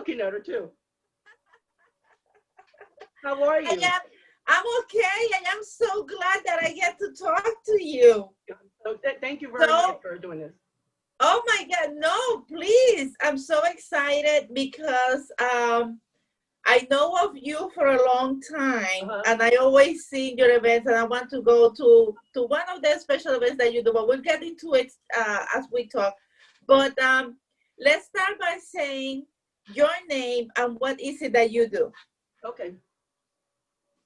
looking at her too. How are you? I'm okay, and I'm so glad that I get to talk to you. So thank you very much for doing this. Oh my God, no, please. I'm so excited because I know of you for a long time, and I always see your events, and I want to go to one of the special events that you do, but we'll get into it as we talk. But let's start by saying your name and what is it that you do. Okay.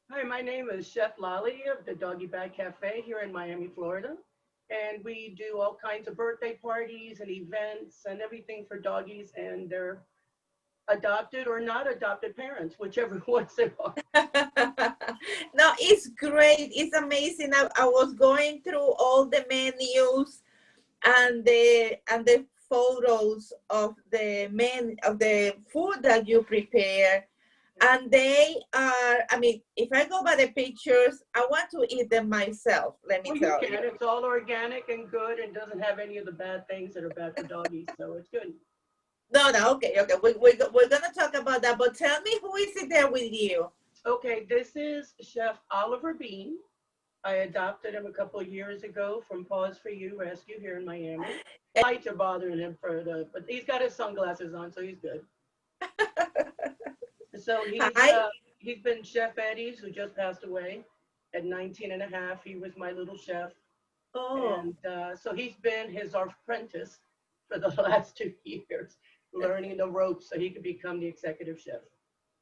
Hi, my name is Chef Laly of the Doggie Bag Cafe here in Miami, Florida. And we do all kinds of birthday parties and events and everything for doggies and their adopted or not adopted parents, whichever ones they are. No, it's great. It's amazing. I was going through all the menus and the photos of the food that you prepare. And they are, I mean, if I go by the pictures, I want to eat them myself, let me tell you. It's all organic and good and doesn't have any of the bad things that are bad for doggies, so it's good. No, okay. We're going to talk about that, but tell me who is it there with you? Okay, this is Chef Oliver Bean. I adopted him a couple of years ago from Paws for You Rescue here in Miami. Lights are bothering him but he's got his sunglasses on, so he's good. So he's been Chef Eddie's, who just passed away at 19 and a half. He was my little chef. Oh. And so he's been his apprentice for the last 2 years, learning the ropes so he could become the executive chef.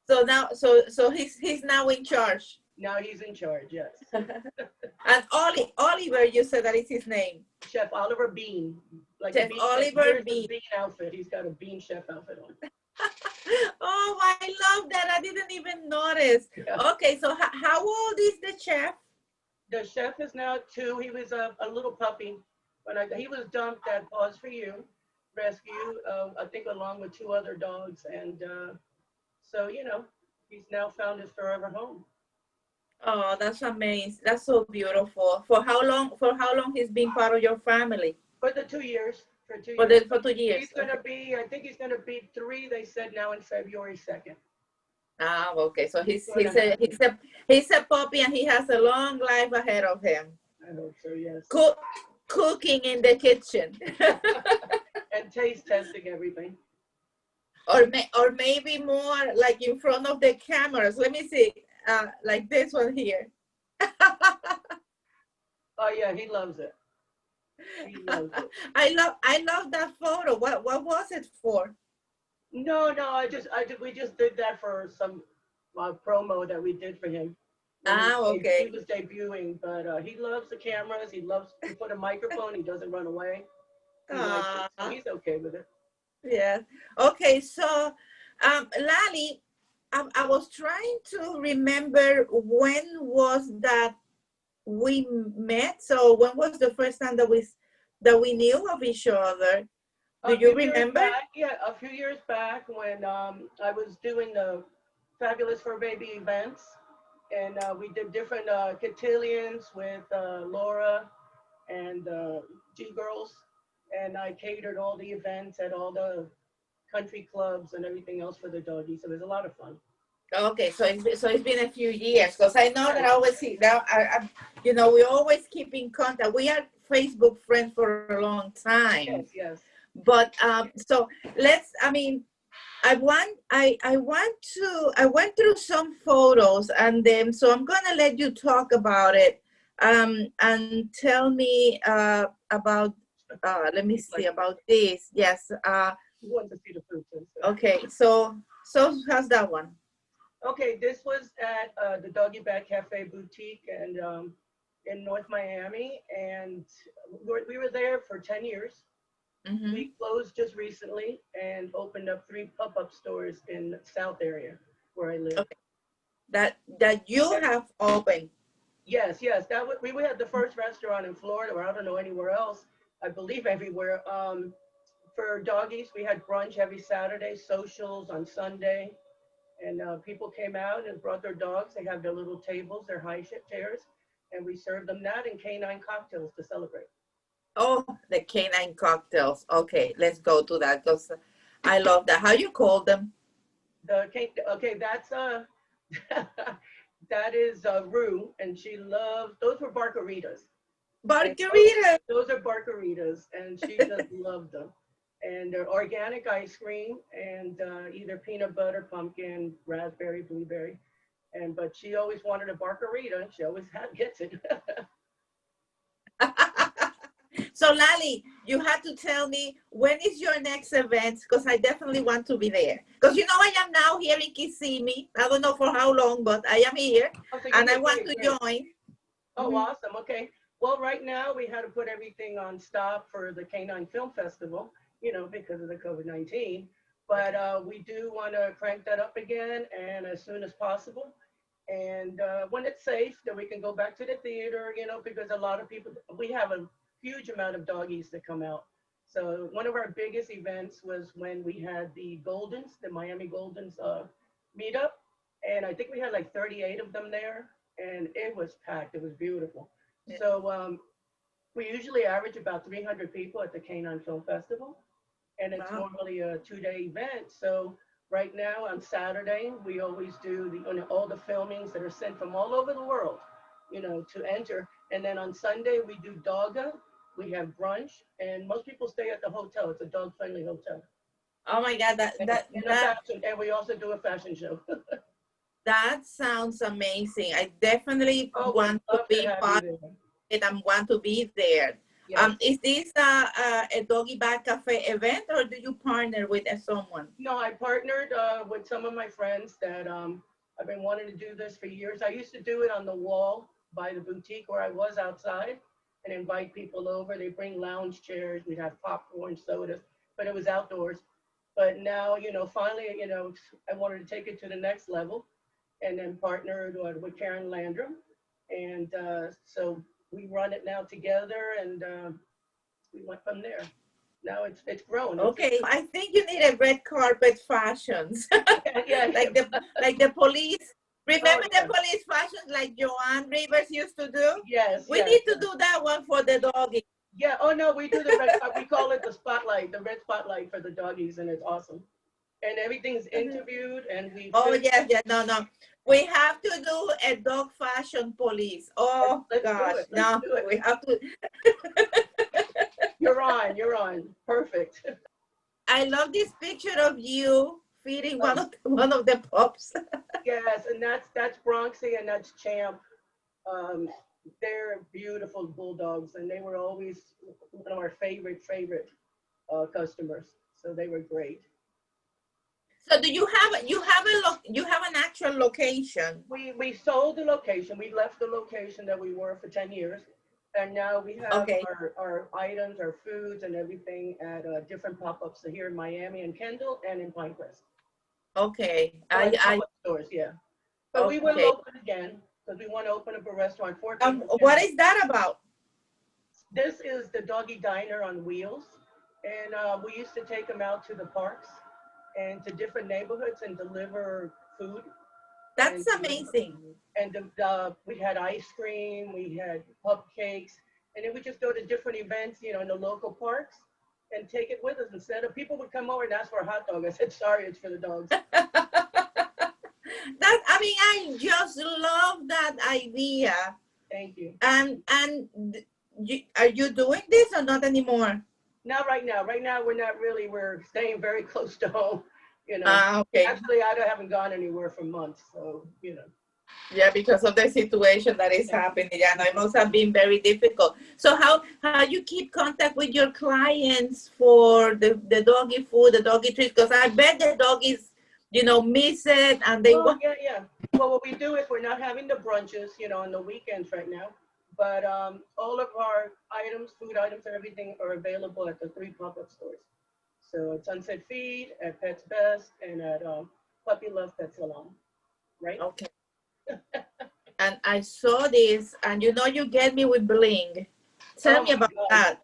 So now, so he's now in charge. Now he's in charge, yes. And Oliver, you said that is his name. Chef Oliver Bean. Like Chef Oliver Bean. Bean outfit. He's got a Bean chef outfit on. Oh, I love that. I didn't even notice. Yeah. Okay, so how old is the chef? The chef is now 2. He was a little puppy when he was dumped at Paws for You Rescue, I think along with 2 other dogs. And so, he's now found his forever home. Oh, that's amazing. That's so beautiful. For how long he's been part of your family? For the 2 years. For 2 years. For 2 years. He's going to be, I think he's going to be 3, they said, now in February 2nd. Ah, okay. So he's a puppy and he has a long life ahead of him. I hope so, yes. Cooking in the kitchen. And taste testing everything. Or maybe more like in front of the cameras. Let me see. Like this one here. Oh yeah, he loves it. He loves it. I love that photo. What was it for? No, we just did that for some promo that we did for him. Okay. He was debuting, but he loves the cameras. He loves to put a microphone. He doesn't run away. So he's okay with it. Yeah. Okay. So, Laly, I was trying to remember when was that we met. So when was the first time that we knew of each other? Do you remember? A few years back when I was doing the Fabulous for Baby events, and we did different cotillions with Laura and G-Girls, and I catered all the events at all the country clubs and everything else for the doggies. So it was a lot of fun. Okay, so it's been a few years, because I know that I always see that we always keep in contact. We are Facebook friends for a long time. Yes. But so I went through some photos, and then so I'm gonna let you talk about it, and tell me about. Let me see about this. Yes. You want to see the food too. Okay, so how's that one? Okay, this was at the Doggie Bag Cafe boutique and in North Miami, and we were there for 10 years. Mm-hmm. We closed just recently and opened up 3 pop-up stores in the South area where I live. Okay. That you have opened. Yes. We had the first restaurant in Florida, or I don't know anywhere else. I believe everywhere. For doggies, we had brunch every Saturday, socials on Sunday. And people came out and brought their dogs. They have their little tables, their high chairs, and we served them that and canine cocktails to celebrate. Oh, the canine cocktails. Okay, let's go to that because I love that. How you call them? Okay, that's that is Rue, and she loved those were barkaritas. And Margarita. those are barkaritas, and she just loved them. And they're organic ice cream, and either peanut butter, pumpkin, raspberry, blueberry. And but she always wanted a barkarita. She always gets it. So, Lali, you have to tell me when is your next event because I definitely want to be there. Because you know I am now here in Kissimmee. I don't know for how long, but I am here, Oh, so and I want great, to great. join. Oh, awesome. Okay. Well, right now we had to put everything on stop for the Canine Film Festival, because of the COVID-19. But we do want to crank that up again and as soon as possible. And when it's safe, then we can go back to the theater, because a lot of people, we have a huge amount of doggies that come out. So one of our biggest events was when we had the Goldens, the Miami Goldens meetup. And I think we had like 38 of them there, and it was packed. It was beautiful. Yeah. So we usually average about 300 people at the Canine Film Festival, and it's Wow. normally a 2-day event. So right now on Saturday, we always do all the filmings that are sent from all over the world, to enter. And then on Sunday, we do Dogga. We have brunch, and most people stay at the hotel. It's a dog-friendly hotel. Oh my God, And we also do a fashion show. that sounds amazing. I definitely Oh, we'd want to love to be have you part there. of it and want to be there. Yes. Is this a Doggie Bag Cafe event or do you partner with someone? No, I partnered with some of my friends that I've been wanting to do this for years. I used to do it on the wall by the boutique where I was outside and invite people over. They bring lounge chairs. We'd have popcorn, sodas, but it was outdoors. But now, finally, I wanted to take it to the next level and then partnered with Karen Landrum. And so we run it now together, and we went from there. Now it's grown. Okay, I think you need a red carpet fashions. Yeah. like the police. Oh, Remember yeah. the police fashions like Joanne Rivers used to do? Yes, We yes, need to yes. do that one for the doggy. Yeah. Oh no, we do the red. We call it the spotlight, the red spotlight for the doggies, and it's awesome. And everything's interviewed, and we Oh film. yes, yeah, no, no. We have to do a dog fashion police. Oh Let's do gosh, it. Let's no, do it. we have to. You're on. You're on. Perfect. I love this picture of you feeding Oh, one of the pups. yes, and that's Bronxy and that's Champ. Um, they're beautiful bulldogs, and they were always one of our favorite customers. So they were great. So do you have an actual location? We sold the location. We left the location that we were for 10 years. And now we have Okay, our items, our foods, and everything at different pop-ups here in Miami and Kendall and in Pinecrest. okay. So like I pop-up stores, yeah. But we will okay. open again because we want to open up a restaurant. 4 people What can. is that about? This is the Doggy Diner on wheels. And we used to take them out to the parks and to different neighborhoods and deliver food. That's And amazing. we had ice cream, we had cupcakes, and then we just go to different events, in the local parks, and take it with us. Instead of people would come over and ask for a hot dog, I said, sorry, it's for the dogs. I just love that idea. Thank you. Are you doing this or not anymore? Not right now. Right now, we're staying very close to home. Okay. Actually, I haven't gone anywhere for months, so. Yeah, because of the situation that is happening. Yeah, no, it must have been very difficult. So how you keep contact with your clients for the doggy food, the doggy treats? Because I bet the doggies, miss it and they Oh, want. yeah, yeah. Well, what we do is we're not having the brunches, on the weekends right now. But all of our items, food items, and everything are available at the 3 pop-up stores. So at Sunset Feed, at Pets Best, and at Puppy Love Pet Salon, right? Okay. And I saw this, and you get me with bling. Tell Oh me my about God. that.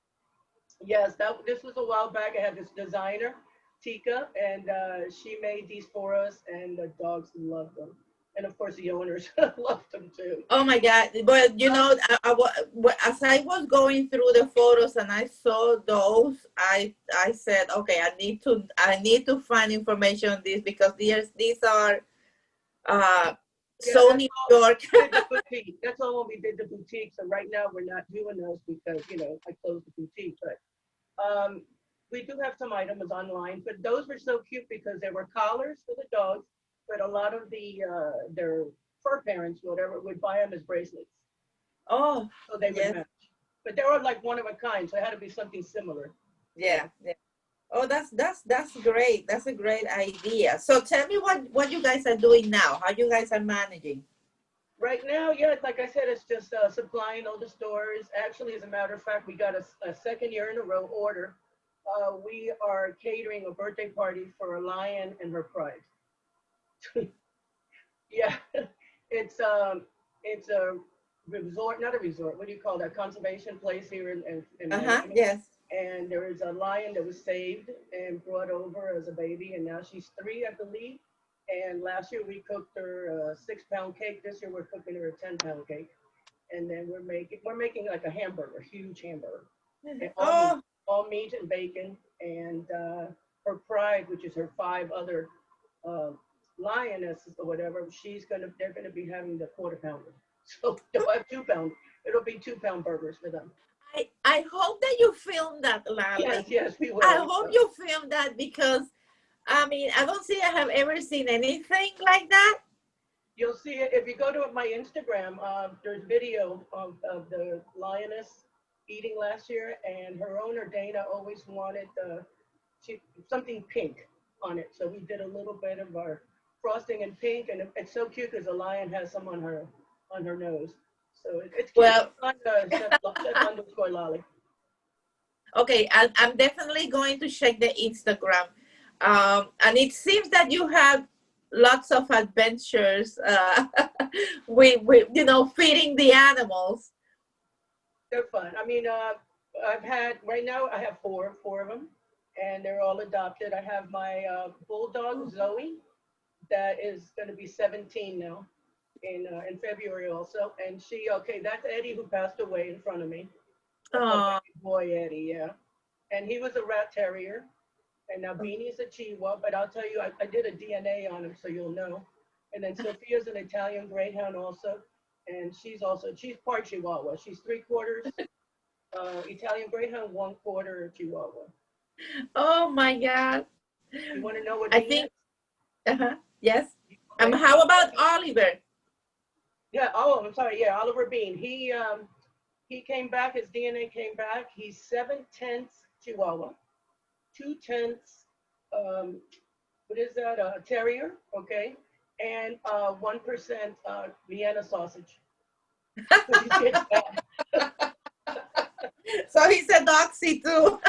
Yes, this was a while back. I had this designer, Tika, and she made these for us, and the dogs loved them. And of course, the owners loved them too. Oh my God! But as I was going through the photos and I saw those, I said, okay, I need to find information on this because these are uh Yeah, so that's New all. York. We did the boutique. That's all when we did the boutique. So right now we're not doing those because I closed the boutique. But we do have some items online. But those were so cute because there were collars for the dogs. But a lot of their fur parents, whatever, would buy them as bracelets, Oh so they would yes, match. But they were like one of a kind, so it had to be something similar. yeah, yeah. Oh, that's great. That's a great idea. So tell me what you guys are doing now. How you guys are managing? Right now, yeah, like I said, it's just supplying all the stores. Actually, as a matter of fact, we got a second year in a row order. We are catering a birthday party for a lion and her pride. Yeah, it's it's a resort, not a resort. What do you call that? Conservation place here in Uh-huh. Miami. Yes. And there is a lion that was saved and brought over as a baby, and now she's 3, I believe. And last year we cooked her a 6-pound cake. This year we're cooking her a 10-pound cake, and then we're making like a hamburger, a huge hamburger, and Oh, all meat and bacon. And her pride, which is her 5 other uh, lionesses or whatever, they're gonna be having the quarter pounder. So they'll have 2 pound. It'll be 2-pound burgers for them. I hope that you filmed that, Yes, Lally. yes, we I will. hope you filmed that because I mean I don't think I have ever seen anything like that. You'll see it if you go to my Instagram. There's video of the lioness eating last year, and her owner Dana always wanted she, something pink on it, so we did a little bit of our frosting in pink, and it's so cute because the lion has some on her nose, so it's cute. Well, It's on chef underscore Lolly. okay, I'm definitely going to check the Instagram. And it seems that you have lots of adventures with feeding the animals. They're fun. I mean, I've had right now. I have four of them, and they're all adopted. I have my bulldog Zoe that is going to be 17 now in February also. And that's Eddie who passed away in front of me. That's my Oh, baby boy Eddie, yeah. And he was a rat terrier, and now Beanie's a Chihuahua. But I'll tell you, I did a DNA on him, so you'll know. And then Sophia's an Italian Greyhound also, and she's part Chihuahua. She's 3/4 Italian Greyhound, 1/4 Chihuahua. oh my God. You want to know what I Beanie think, is? yes. Okay. How about Oliver? Yeah. Oh, I'm sorry. Yeah, Oliver Bean. He came back. His DNA came back. He's 7/10 Chihuahua, 2/10 um, what is that? Terrier. Okay, and 1% Vienna sausage. So he's getting bad. So he's a doxy too.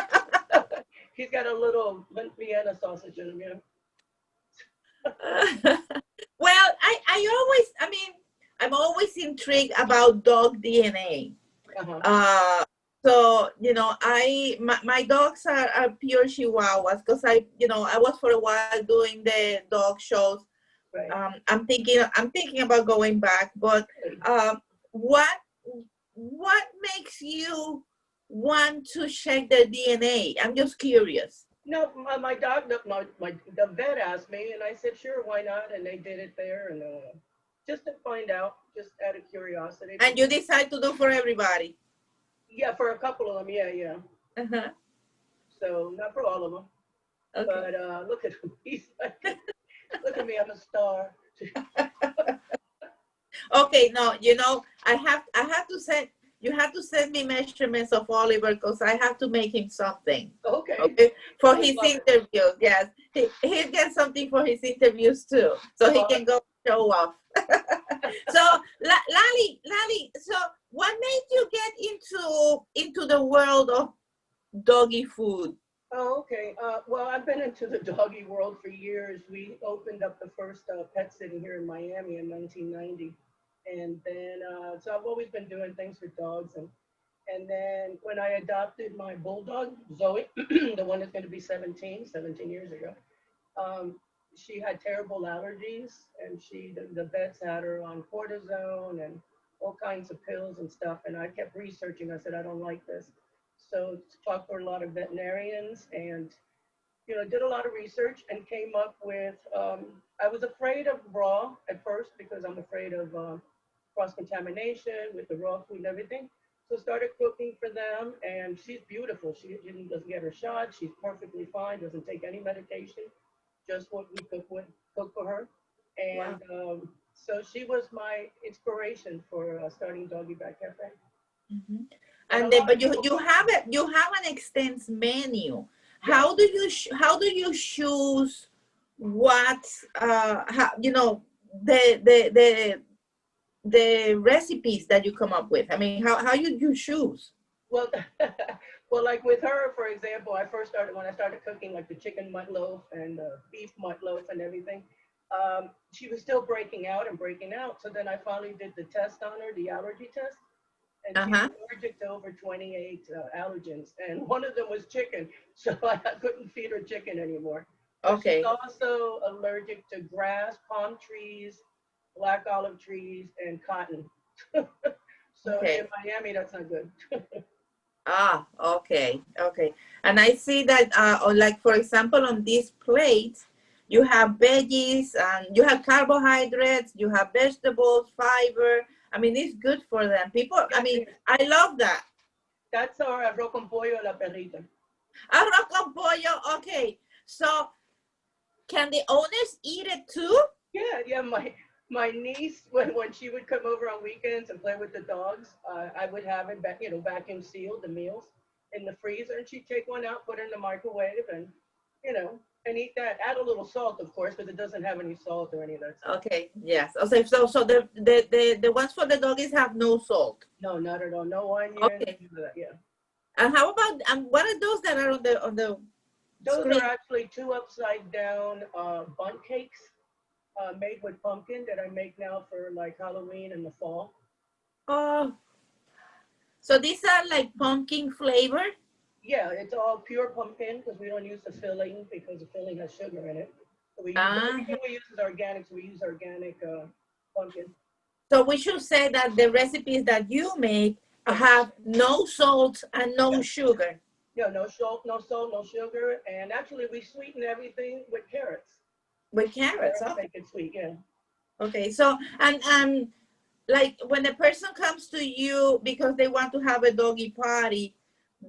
He's got a little Vienna sausage in him. Yeah. Well, I mean, I'm always intrigued about dog DNA. Uh-huh. Uh, so my dogs are pure Chihuahuas because I was for a while doing the dog shows. Right. I'm thinking about going back, but um, what what makes you want to check the DNA? I'm just curious. No, my dog, the vet asked me, and I said, sure, why not? And they did it there, and just to find out, just out of curiosity. And you decide to do for everybody. Yeah, for a couple of them, yeah, yeah. Uh-huh. So not for all of them, Okay. but look at him. He's like, look at me, I'm a star. Okay, no, I have to send you have to send me measurements of Oliver because I have to make him something. Okay, Okay, for I would his love it. interviews. Yes, he'll get something for his interviews too, so he Well, can go show off. So, Lali, so what made you get into the world of doggy food? oh, okay. Well, I've been into the doggy world for years. We opened up the first pet sitting here in Miami in 1990. And then, so I've always been doing things for dogs. And then when I adopted my bulldog, Zoe, the one that's going to be 17 years ago, um, she had terrible allergies, and the vets had her on cortisone and all kinds of pills and stuff. And I kept researching. I said, I don't like this. So talked to a lot of veterinarians, and did a lot of research and came up with. I was afraid of raw at first because I'm afraid of cross contamination with the raw food and everything. So started cooking for them, and she's beautiful. She doesn't get her shot. She's perfectly fine. Doesn't take any medication. Just what we cook for her, Wow. and so she was my inspiration for starting Doggie Bag Cafe. Mhm. And a And then, lot of but people. you have an extensive menu. Yes. How do you choose what how, the the recipes that you come up with? I mean, how you choose? Well, well, like with her, for example, I first started when I started cooking like the chicken mutt loaf and beef mutt loaf and everything. She was still breaking out and breaking out. So then I finally did the test on her, the allergy test, and she's Uh-huh. allergic to over 28 allergens, and one of them was chicken. So I couldn't feed her chicken anymore. But she's Okay. also allergic to grass, palm trees, black olive trees, and cotton. So in Okay. Miami, that's not good. Ah, okay, okay. And I see that, like for example, on this plate, you have veggies and you have carbohydrates, you have vegetables, fiber. I mean, it's good for them. People, I Yes, mean, yes. I love that. That's our arroz con pollo a la perrita. Arroz con pollo. Okay. So can the owners eat it too? Yeah, yeah. My niece, when she would come over on weekends and play with the dogs, I would have it back, vacuum sealed the meals in the freezer, and she'd take one out, put it in the microwave, and and eat that. Add a little salt, of course, because it doesn't have any salt or any of that stuff. Okay. Yes. Okay. So the ones for the doggies have no salt. No, not at all. No onions. Okay. None of that. Yeah. And how about what are those that are on the Those are screen? actually two upside down bundt cakes made with pumpkin that I make now for like Halloween in the fall. Oh, so these are like pumpkin flavor? Yeah, it's all pure pumpkin because we don't use the filling because the filling has sugar in it. So we use Ah, everything we use is organic. So we use organic pumpkin. so we should say that the recipes that you make Yes. have no salt and no Yes. sugar. Yeah. No salt, no sugar, and actually we sweeten everything with carrots. With carrots. Carrots Okay. make it sweet. Yeah. Okay. So and like when a person comes to you because they want to have a doggy party,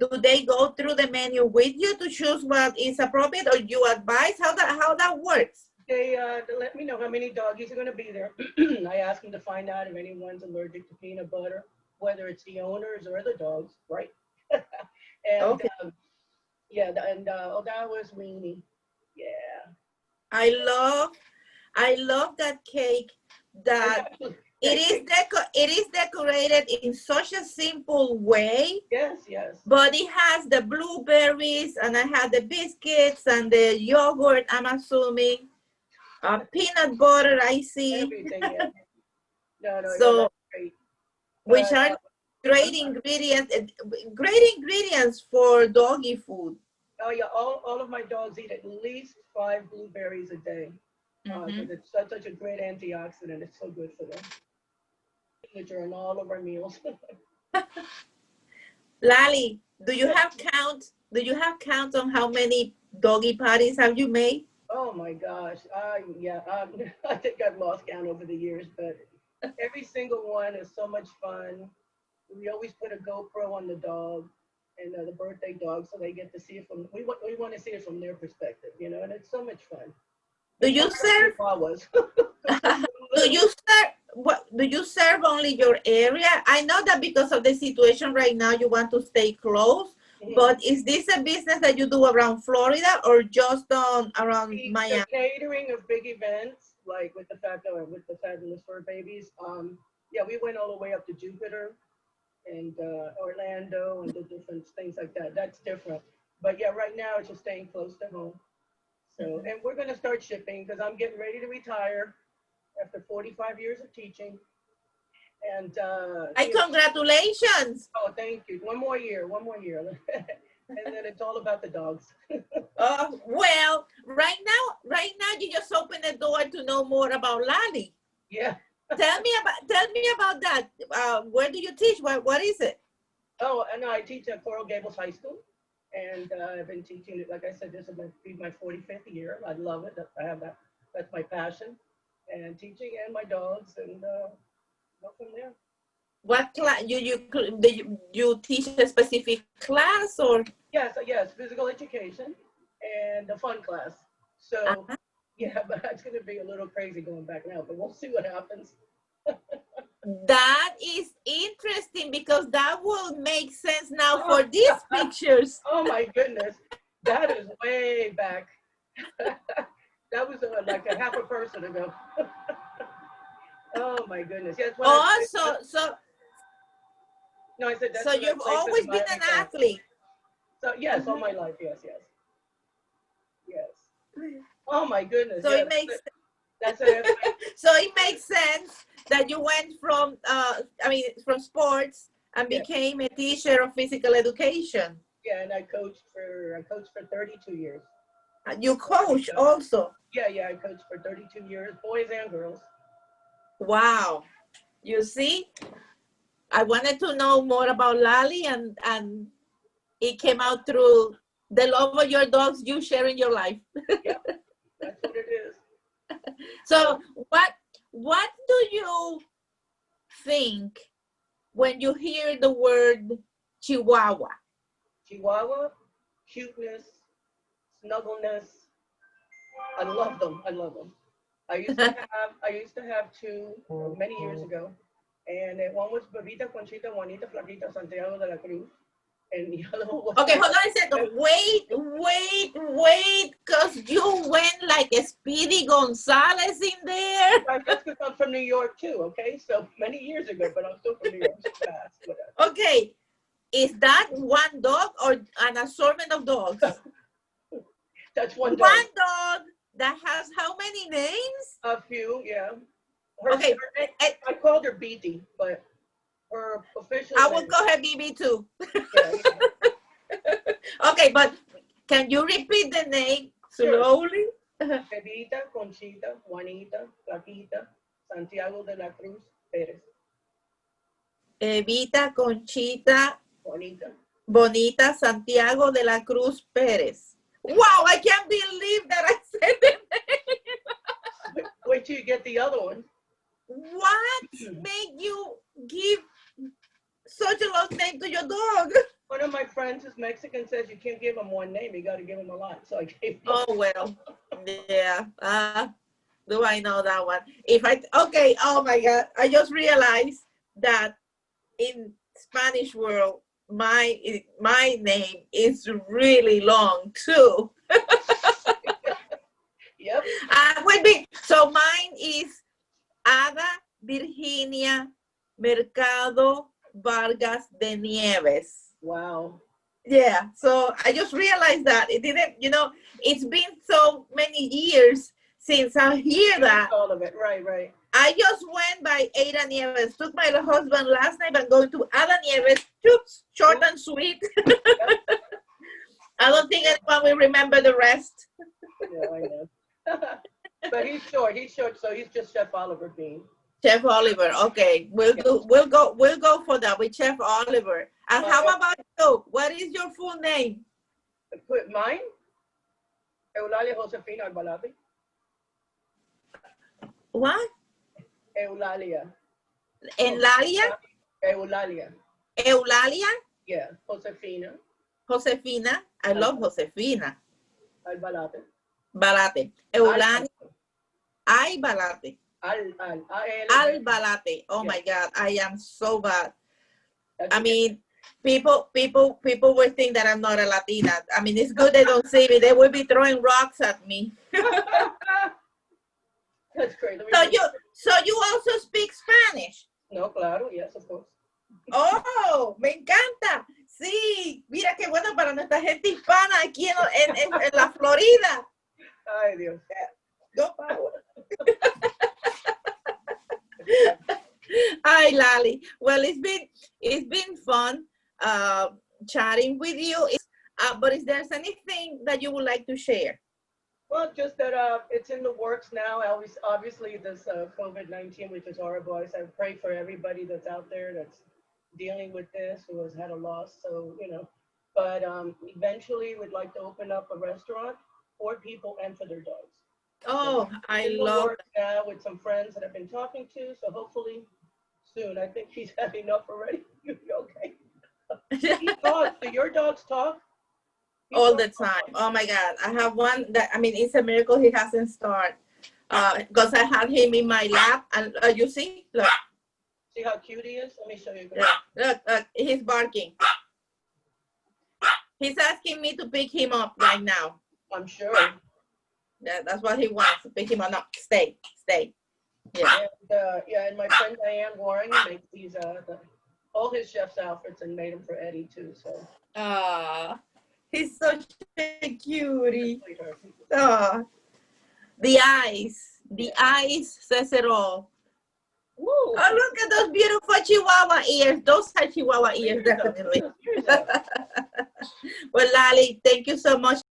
do they go through the menu with you to choose what is appropriate, or you advise how that works? They let me know how many doggies are going to be there. I ask them to find out if anyone's allergic to peanut butter, whether it's the owners or the dogs, right? And Okay. yeah, and oh, that was weenie. Yeah. I love I love that cake And that actually, it that is cake, it is decorated in such a simple way, yes, yes. but it has the blueberries and I have the biscuits and the yogurt, I'm assuming, peanut butter I see. Everything, yeah. No, no, yeah, So that's great. which But are I'm great sorry. ingredients, for doggy food. Oh, yeah, all of my dogs eat at least 5 blueberries a day because Hmm. it's such a great antioxidant. It's so good for them. Signature in all of our meals. Lali, Yes. do you have count on how many doggy parties have you made? Oh my gosh. Yeah. I think I've lost count over the years, but every single one is so much fun. We always put a GoPro on the dog and the birthday dog, so they get to see it from. We want to see it from their perspective, and it's so much fun. Do It's you harder with serve chihuahuas because they're so Do little. you serve do you serve only your area? I know that because of the situation right now you want to stay close, Mhm. but is this a business that you do around Florida or just on around The Miami? catering of big events, like with the fabulous fur babies. Yeah, we went all the way up to Jupiter and Orlando and the different things like that. That's different. But yeah, right now it's just staying close to home. So, Mhm. and we're going to start shipping because I'm getting ready to retire after 45 years of teaching. And, Hi, congratulations. oh, thank you. One more year. And then it's all about the dogs. Well, right now you just opened the door to know more about Laly. Yeah. Tell me about that. Where do you teach? What is it? Oh, and I teach at Coral Gables High School, and I've been teaching it. Like I said, this will be my 45th year. I love it. I have that. That's my passion, and teaching and my dogs, and go from there. What class you teach a specific class or? Yes, physical education and a fun class. So Uh-huh. yeah, but it's going to be a little crazy going back now, but we'll see what happens. That is interesting because that will make sense now Oh, for these pictures. oh my goodness, that is way back. That was like a half a person ago. Oh my goodness, yes. When Oh, no, I said that's so when I you've played for the always been Miami an Dolphins. athlete. So yes, all Mhm. my life, yes. Oh my goodness, So yes. it makes That's it. so it makes sense that you went from from sports and Yeah. became a teacher of physical education. Yeah, and I coached for 32 years. You coach also. Yeah, I coached for 32 years, boys and girls. Wow. You see, I wanted to know more about Laly and it came out through the love of your dogs, you sharing your life. Yep, that's what it is. So what do you think when you hear the word Chihuahua? Chihuahua, cuteness, snuggleness. I love them. I love them. I used to have two many years ago, and one was Bebita, Conchita, Juanita, Flaquita, Santiago de la Cruz, and the other one was Okay, hold on a second. Wait, because you went like a Speedy Gonzalez in there. That's because I'm from New York too. Okay, so many years ago, but I'm still from New York. So fast, whatever. Okay, is that one dog or an assortment of dogs? That's one dog. One dog that has how many names? A few, yeah. Okay, I called her BT, but her official I will name. call her BB too. Yeah. Okay, but can you repeat the name slowly? Bebita, Conchita, Juanita, Flaquita, Santiago de la Cruz, Pérez. Evita, Conchita, Juanita. Bonita, Santiago de la Cruz Pérez. Wow, I can't believe that I said the name. Wait till you get the other one. What made you give such a long name to your dog? One of my friends is Mexican, says you can't give him one name, you got to give him a lot. So I gave him. Oh, well, yeah. Do I know that one? Okay, oh my God. I just realized that in Spanish world, my name is really long too. Yep. So mine is Ada Virginia Mercado Vargas de Nieves. Wow. Yeah, so I just realized that it didn't, it's been so many years since I hear that. All of it, right. I just went by Ada Nieves, took my husband last night and going to Ada Nieves, short and sweet. I don't think anyone will remember the rest. Yeah, I know. But he's short, so he's just Chef Oliver Bean. Chef Oliver, okay, we'll go for that with Chef Oliver. And how about you? What is your full name? Mine? Eulalia Josefina Albalate. What? Eulalia. Eulalia? Eulalia? Yeah, Josefina. Josefina. I love Josefina. Albalate. Balate. Eulalia. Albalate. Albalate. Oh my God, I am so bad. I mean, people will think that I'm not a Latina. I mean, it's good they don't see me. They will be throwing rocks at me. That's great. So you also speak Spanish? No, claro, yes, of course. Oh, me encanta. Sí, mira qué bueno para nuestra gente hispana aquí en la Florida. Ay, Dios. Go power. Hi, Laly. Well, it's been fun chatting with you. But is there anything that you would like to share? Well, just that it's in the works now. Obviously, this COVID-19, which is horrible. I pray for everybody that's out there that's dealing with this, who has had a loss. So, but eventually we'd like to open up a restaurant for people and for their dogs. Oh, So I in the love works now with some friends that I've been talking to. So hopefully soon. I think he's had enough already. Okay. that. He talks. Do your dogs talk? He All the talks. time. Oh my God. I have one that, I mean, it's a miracle he hasn't started. Because I had him in my lap, and you see, look. See how cute he is? Let me show you. Yeah. Look, he's barking. He's asking me to pick him up right now. I'm sure. Yeah, that's what he wants. Pick him up. No, stay. Yeah. And my friend Diane Warren makes these all his chef's outfits and made them for Eddie too. So. He's such a cutie. Oh, the eyes says it all. Woo. Oh, look at those beautiful Chihuahua ears. Those are Chihuahua ears, definitely. Well, Laly, thank you so much